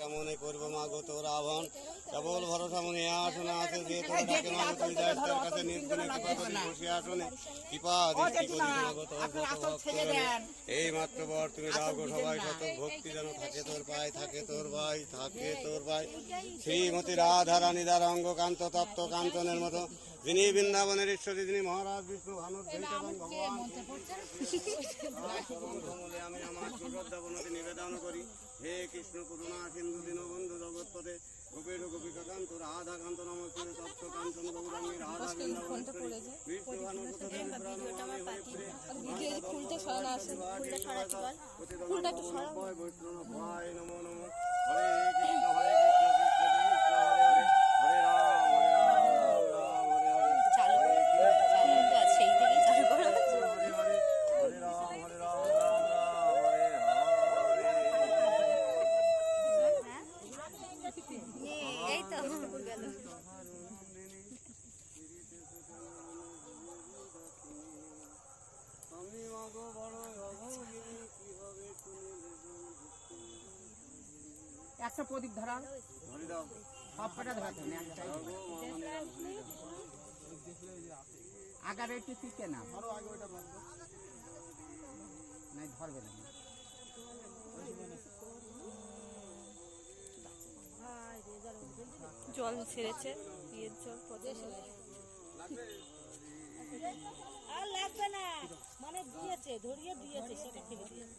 কেমনে করবো মা গো তোর আহ্বান, কেবল ভরসা মনে আসনে আছে যে তোর ডাকে মা গো তুই যাস তার কাছে নির্গুণে কৃপা করি বসে আসনে কৃপা দৃষ্টি করি মা গো তোর এই মাত্র বর তুমি দাও গো সবাই শত ভক্তি যেন থাকে তোর পায়, থাকে তোর ভাই, থাকে তোর ভাই। শ্রীমতী রাধা রানী দ্বার অঙ্গ কান্ত তপ্ত কাঞ্চনের মতো, যিনি বৃন্দাবনের ঈশ্বরী, যিনি মহারাজ বিষ্ণু ভানুর ভগবান, আমি আমার শ্রদ্ধাবনতি নিবেদন করি। হে কৃষ্ণ করুণা সিন্ধু দীনবন্ধু জগৎপথে গোপের গোপিকা কান্ত রাধা কান্ত নমস্তে তপ্ত কাঞ্চন গৌরাঙ্গী রাধা বৃন্দাবনেশ্বরী বিষ্ণু ভানুর বৈষ্ণব ভাই নমো নমো। হরে কৃষ্ণ হরে কৃষ্ণ কৃষ্ণ কৃষ্ণ হরে হরে, হরে রাম হরে রাম রাম হরে হরে, আমি মাগো বড় অভাগিনী কিভাবে একটা প্রদীপ ধরা ধরে দাও সব কটা ধরা আগার একটু শিখে না নাই ধরবে না। জল ছেড়েছে, বিয়ের জল আর লাগবে না, মানে দিয়েছে ধরিয়ে দিয়েছে সেটা ফেলে দিয়েছে।